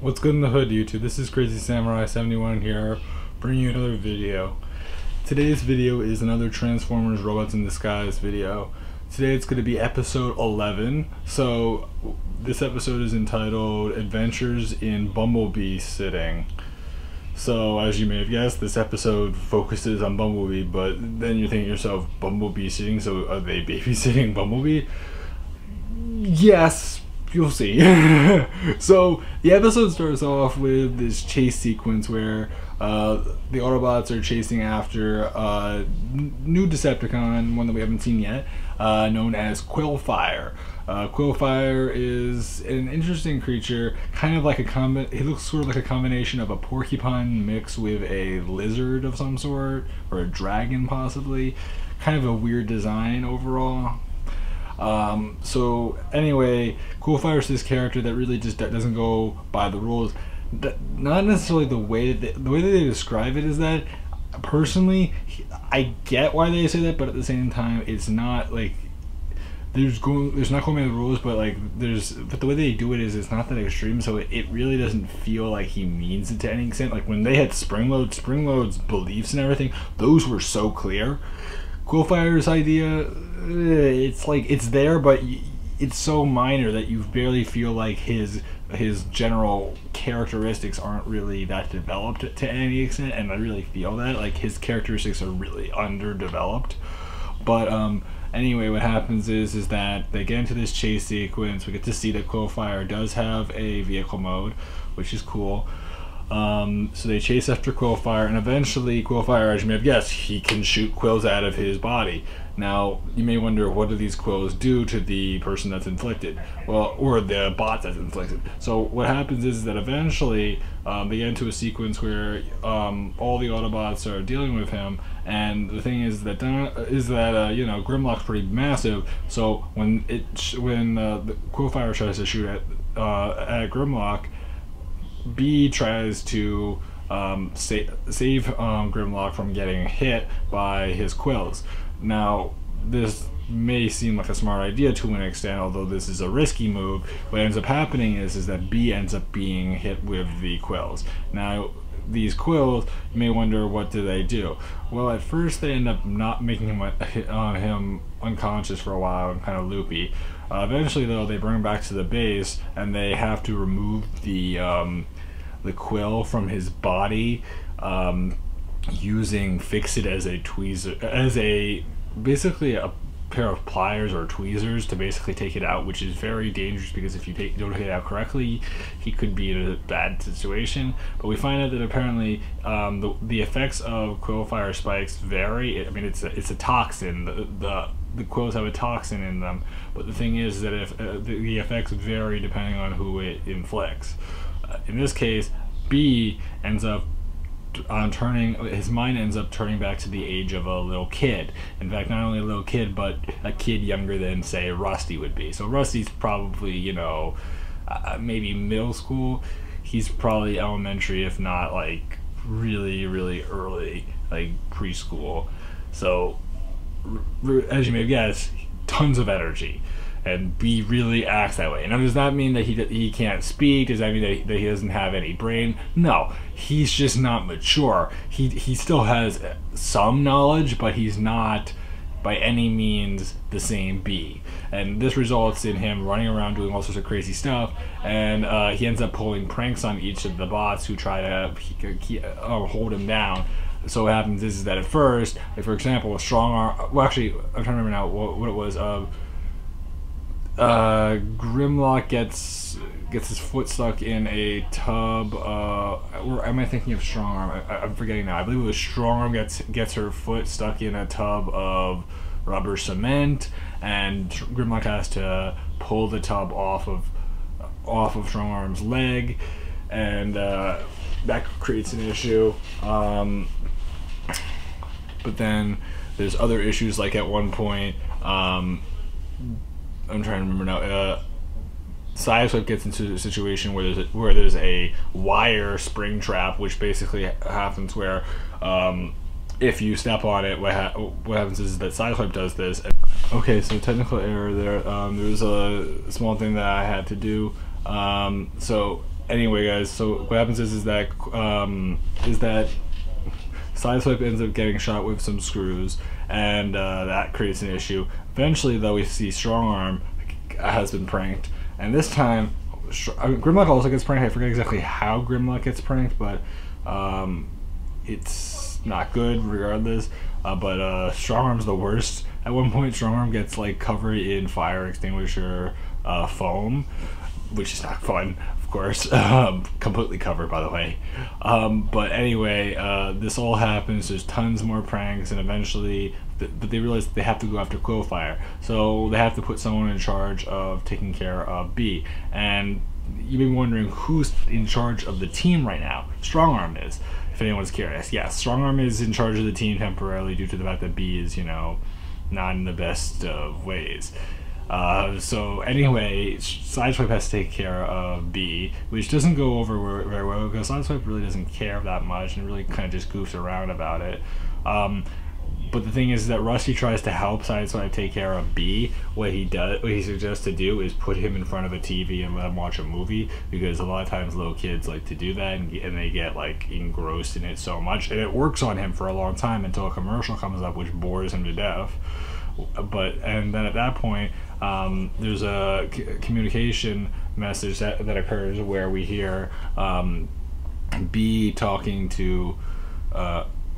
What's good in the hood, YouTube? This is Crazy Samurai 71 here, bringing you another video. Today's video is another Transformers Robots in Disguise video. Today it's going to be episode 11. So this episode is entitled Adventures in Bumblebee-sitting. So as you may have guessed, this episode focuses on Bumblebee, but then you're thinking to yourself, Bumblebee-sitting, so are they babysitting Bumblebee? Yes. You'll see. So the episode starts off with this chase sequence where the Autobots are chasing after a new Decepticon, one that we haven't seen yet, known as Quillfire. Quillfire is an interesting creature, kind of like he looks sort of like a combination of a porcupine mixed with a lizard of some sort, or a dragon possibly. Kind of a weird design overall. So anyway, Quillfire is this character that really just doesn't go by the rules. Not necessarily the way that they describe it is that, personally, I get why they say that, but at the same time, it's not like there's not going by the rules, but but the way they do it is it's not that extreme, so it really doesn't feel like he means it to any extent. Like when they had Springload's beliefs and everything, those were so clear. Quillfire's idea, it's like it's there, but it's so minor that you barely feel like his general characteristics aren't really that developed to any extent, and I really feel that like his characteristics are really underdeveloped. But anyway, what happens is that they get into this chase sequence. We get to see that Quillfire does have a vehicle mode, which is cool. So they chase after Quillfire, and eventually Quillfire, as you may have guessed, he can shoot quills out of his body. Now, you may wonder, what do these quills do to the person that's inflicted? Well, or the bot that's inflicted. So what happens is that eventually they get into a sequence where all the Autobots are dealing with him, and the thing is that you know, Grimlock's pretty massive. So when the Quillfire tries to shoot at Grimlock, B tries to save Grimlock from getting hit by his quills. Now, this may seem like a smart idea to an extent, although this is a risky move. What ends up happening is that B ends up being hit with the quills. Now, these quills, you may wonder, what do they do? Well, at first they end up not making him unconscious for a while and kind of loopy. Eventually, though, they bring him back to the base, and they have to remove the quill from his body, using Fix-It as a tweezer, basically a pair of pliers or tweezers to basically take it out, which is very dangerous because if you don't take it out correctly, he could be in a bad situation. But we find out that apparently the effects of Quillfire spikes vary. I mean, it's a toxin. The quills have a toxin in them, but the thing is that if the effects vary depending on who it inflicts. In this case, B ends up his mind ends up turning back to the age of a little kid. In fact, not only a little kid, but a kid younger than, say, Rusty would be. So Rusty's probably, you know, maybe middle school. He's probably elementary, if not like really, really early, like preschool. So, as you may have guessed, tons of energy. And B really acts that way. Now, does that mean that he can't speak? Does that mean that he doesn't have any brain? No, he's just not mature. He still has some knowledge, but he's not by any means the same B. And this results in him running around doing all sorts of crazy stuff, and he ends up pulling pranks on each of the bots who try to hold him down. So what happens is that at first, like for example, a strong arm. Well, actually, I'm trying to remember now what it was. Grimlock gets his foot stuck in a tub, or am I thinking of Strongarm? I'm forgetting now. I believe it was Strongarm gets her foot stuck in a tub of rubber cement, and Grimlock has to pull the tub off of Strongarm's leg, and that creates an issue. But then there's other issues, like at one point, I'm trying to remember now. Sideswipe gets into a situation where there's a wire spring trap, which basically happens where if you step on it, what happens is that Sideswipe does this. Okay, so technical error there. There was a small thing that I had to do. So anyway, guys, so what happens is that Sideswipe ends up getting shot with some screws, and that creates an issue. Eventually, though, we see Strongarm has been pranked, and this time, Grimlock also gets pranked. I forget exactly how Grimlock gets pranked, but it's not good regardless. But Strongarm's the worst. At one point, Strongarm gets like covered in fire extinguisher foam, which is not fun, of course. Completely covered, by the way. But anyway, this all happens. There's tons more pranks, and eventually, but they realize that they have to go after Quillfire. So they have to put someone in charge of taking care of B. And you've been wondering who's in charge of the team right now. Strongarm is, if anyone's curious. Yes, Strongarm is in charge of the team temporarily due to the fact that B is, you know, not in the best of ways. So anyway, Sideswipe has to take care of B, which doesn't go over very well because Sideswipe really doesn't care that much and really kind of just goofs around about it. But the thing is that Rusty tries to help Sideswipe take care of B. What he suggests to do is put him in front of a TV and let him watch a movie, because a lot of times little kids like to do that, and they get like engrossed in it so much, and it works on him for a long time until a commercial comes up which bores him to death. And then at that point, there's a communication message that occurs where we hear B talking to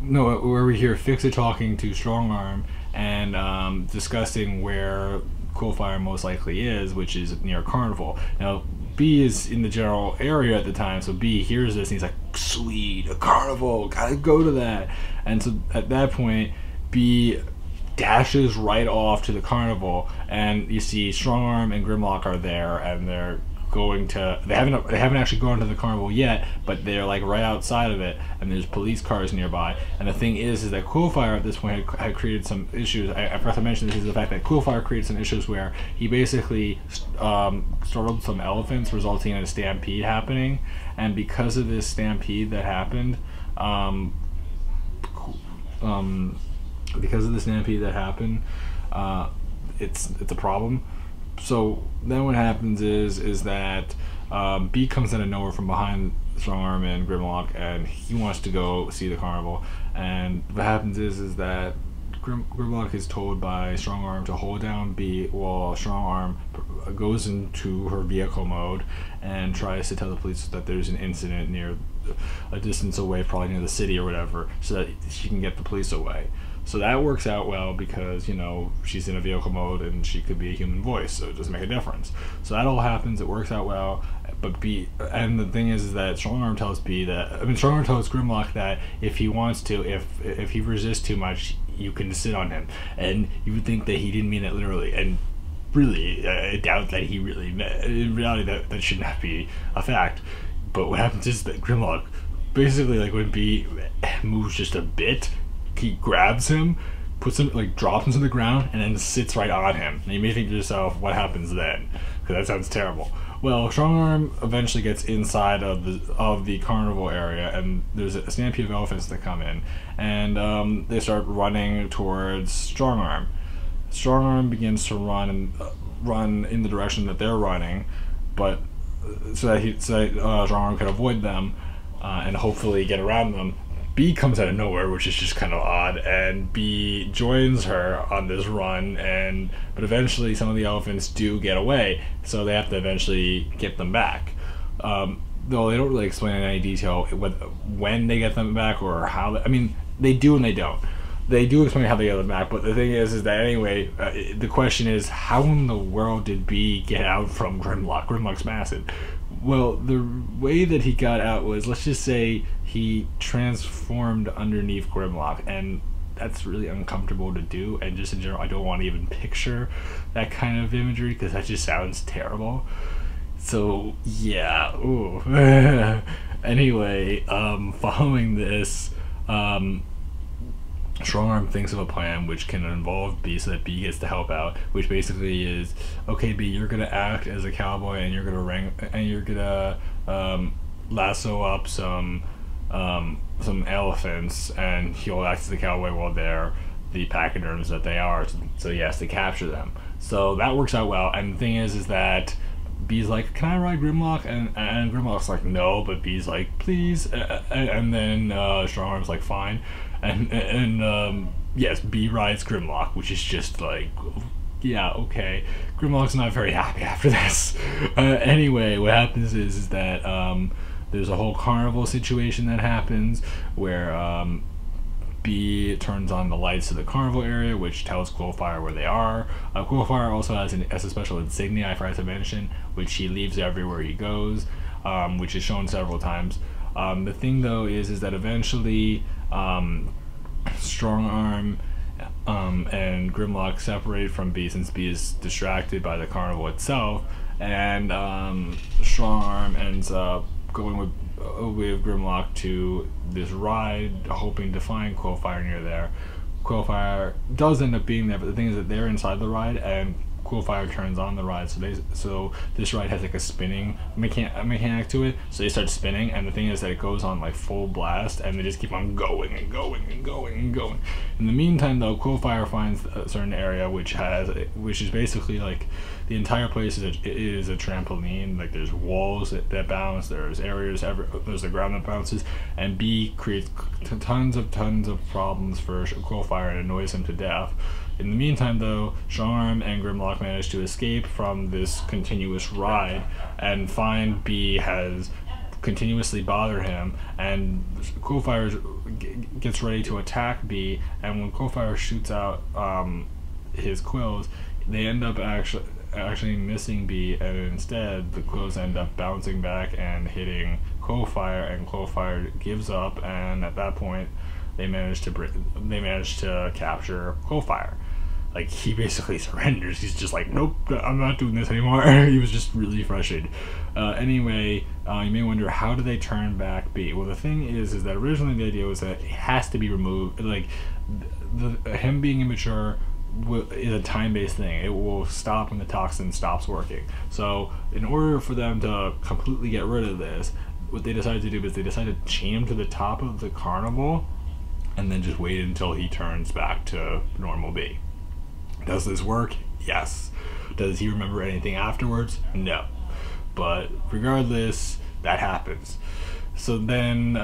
where we hear Fix-It talking to Strongarm and discussing where Quillfire most likely is, which is near Carnival. Now, B is in the general area at the time, so B hears this and he's like, sweet, a carnival, gotta go to that. And so at that point, B dashes right off to the carnival, and you see Strongarm and Grimlock are there, and they're going to, they haven't actually gone to the carnival yet, but they're like right outside of it, and there's police cars nearby. And the thing is that Quillfire at this point had created some issues. I forgot to mention this, is the fact that Quillfire created some issues where he basically startled some elephants, resulting in a stampede happening. And because of this stampede that happened, it's a problem. So then what happens is that B comes out of nowhere from behind Strongarm and Grimlock, and he wants to go see the carnival. And what happens is that Grimlock is told by Strongarm to hold down B while Strongarm goes into her vehicle mode and tries to tell the police that there's an incident near a distance away, probably near the city or whatever, so that she can get the police away. So that works out well because, you know, she's in a vehicle mode and she could be a human voice, so it doesn't make a difference. So that all happens, it works out well, but B, and the thing is that Strongarm tells B that, Strongarm tells Grimlock that if he wants to, if he resists too much, you can sit on him. And you would think that he didn't mean it literally, and really, I doubt that he really meant, in reality that should not be a fact. But what happens is that Grimlock, basically, like when B moves just a bit, he grabs him, puts him, like drops him to the ground, and then sits right on him. And you may think to yourself, what happens then? Because that sounds terrible. Well, Strongarm eventually gets inside of the carnival area, and there's a stampede of elephants that come in, and they start running towards Strongarm. Strongarm begins to run in the direction that they're running, but so that Strongarm can avoid them and hopefully get around them. B comes out of nowhere, which is just kind of odd, and B joins her on this run, but eventually some of the elephants do get away, so they have to eventually get them back. Though they don't really explain in any detail when they get them back or how. They do and they don't. They do explain how they get them back, but the thing is that anyway, the question is, how in the world did B get out from Grimlock? Grimlock's massive. Well, the way that he got out was, let's just say, he transformed underneath Grimlock, and that's really uncomfortable to do, and just in general, I don't want to even picture that kind of imagery, because that just sounds terrible. So, yeah, ooh. Anyway, following this, Strongarm thinks of a plan which can involve B so that B gets to help out, which basically is, okay, B, you're gonna act as a cowboy and you're gonna lasso up some elephants, and he'll act as the cowboy while they're the pachyderms that they are. So he has to capture them. So that works out well. And the thing is that B's like, can I ride Grimlock? And Grimlock's like, no, but B's like, please. And then Strong Arm's like, fine. And yes, B rides Grimlock, which is just like, yeah, okay. Grimlock's not very happy after this. Anyway, what happens is that there's a whole carnival situation that happens where B turns on the lights of the carnival area, which tells Quillfire where they are. Quillfire also has a special insignia I forgot to mention, which he leaves everywhere he goes, which is shown several times. The thing though is that eventually Strong Arm and Grimlock separate from B since B is distracted by the carnival itself, and Strong Arm ends up going with Grimlock to this ride, hoping to find Quillfire near there. Quillfire does end up being there, but the thing is that they're inside the ride, and Quillfire turns on the ride, so this ride has like a spinning mechanic to it, so they start spinning, and the thing is that it goes on like full blast, and they just keep on going and going and going and going. In the meantime though, Quillfire finds a certain area which is basically like the entire place is a trampoline. Like there's walls that bounce, there's areas, there's the ground that bounces, and B creates tons of problems for Quillfire and annoys him to death. In the meantime though, Strong Arm and Grimlock manage to escape from this continuous ride and find B has continuously bothered him, and Quillfire gets ready to attack B, and when Quillfire shoots out his quills, they end up actually missing B, and instead the quills end up bouncing back and hitting Quillfire, and Quillfire gives up, and at that point they manage to capture Quillfire. Like, he basically surrenders. He's just like, nope, I'm not doing this anymore. He was just really frustrated. Anyway, you may wonder, how do they turn back B? Well, the thing is that originally the idea was that it has to be removed. Like, him being immature is a time-based thing. It will stop when the toxin stops working. So, in order for them to completely get rid of this, what they decided to do is they decided to chain him to the top of the carnival and then just wait until he turns back to normal B. Does this work? Yes. Does he remember anything afterwards? No. But regardless, that happens. So then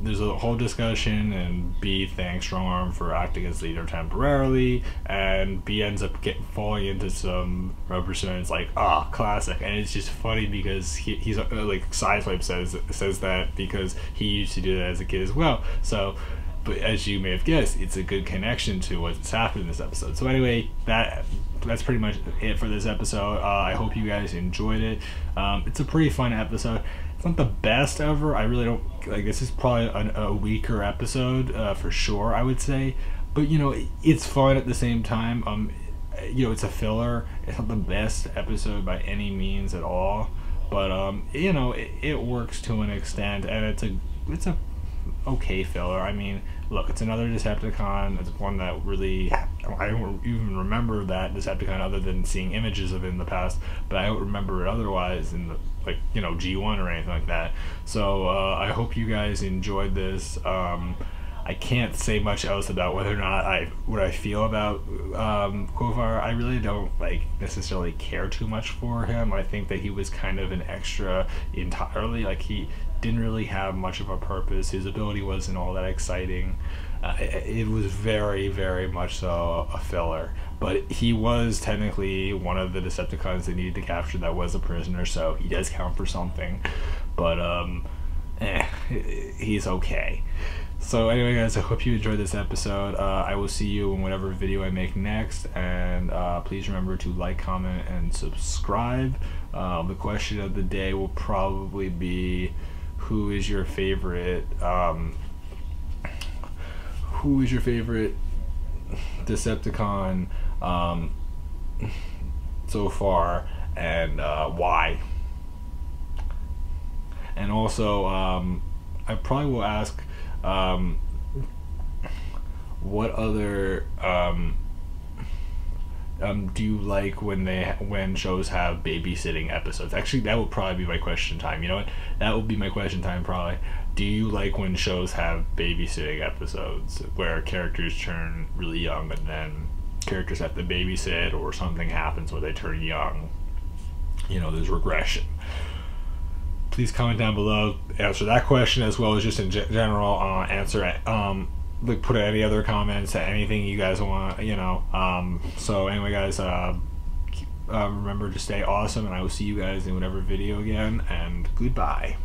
there's a whole discussion, and B thanks Strong Arm for acting as leader temporarily, and B ends up falling into some rubber cement. It's like, classic. And it's just funny because he's like, Sideswipe says that because he used to do that as a kid as well. So, but as you may have guessed, it's a good connection to what's happened in this episode. So anyway, that's pretty much it for this episode. I hope you guys enjoyed it. It's a pretty fun episode. It's not the best ever. I really don't like. This is probably a weaker episode for sure, I would say. But you know, it's fun at the same time. You know, it's a filler. It's not the best episode by any means at all. But you know, it works to an extent, and it's a okay filler. I mean, look, it's another Decepticon. It's one that really, I don't even remember that Decepticon other than seeing images of it in the past, but I don't remember it otherwise in the, like, you know, G1 or anything like that. So I hope you guys enjoyed this. I can't say much else about whether or not what I feel about Quillfire. I really don't necessarily care too much for him. I think that he was kind of an extra entirely. Like, he didn't really have much of a purpose. His ability wasn't all that exciting. It was very, very much so a filler. But he was technically one of the Decepticons they needed to capture that was a prisoner, so he does count for something. But he's okay. So anyway, guys, I hope you enjoyed this episode. I will see you in whatever video I make next, and please remember to like, comment, and subscribe. The question of the day will probably be, who is your favorite Decepticon so far, and why? And also, I probably will ask, what other do you like when shows have babysitting episodes? Actually, that would probably be my question time. You know what? That would be my question time probably. Do you like when shows have babysitting episodes where characters turn really young and then characters have to babysit, or something happens where they turn young? you know, there's regression. Please comment down below, answer that question, as well as just in general, answer it, like put any other comments, anything you guys want, you know. So anyway, guys, remember to stay awesome, and I will see you guys in whatever video again, and goodbye.